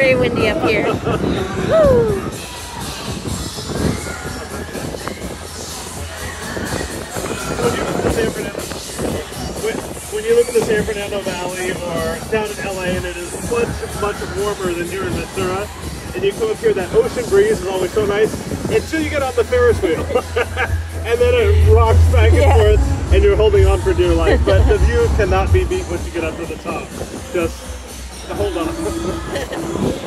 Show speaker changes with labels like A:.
A: very windy up here. Woo!
B: When you look at the San Fernando Valley or down in LA, and it is much warmer than here in Ventura, and you come up here, that ocean breeze is always so nice until you get on the Ferris wheel. And then it rocks back and forth, and you're holding on for dear life. But the view cannot be beat once you get up to the top. Just hold on.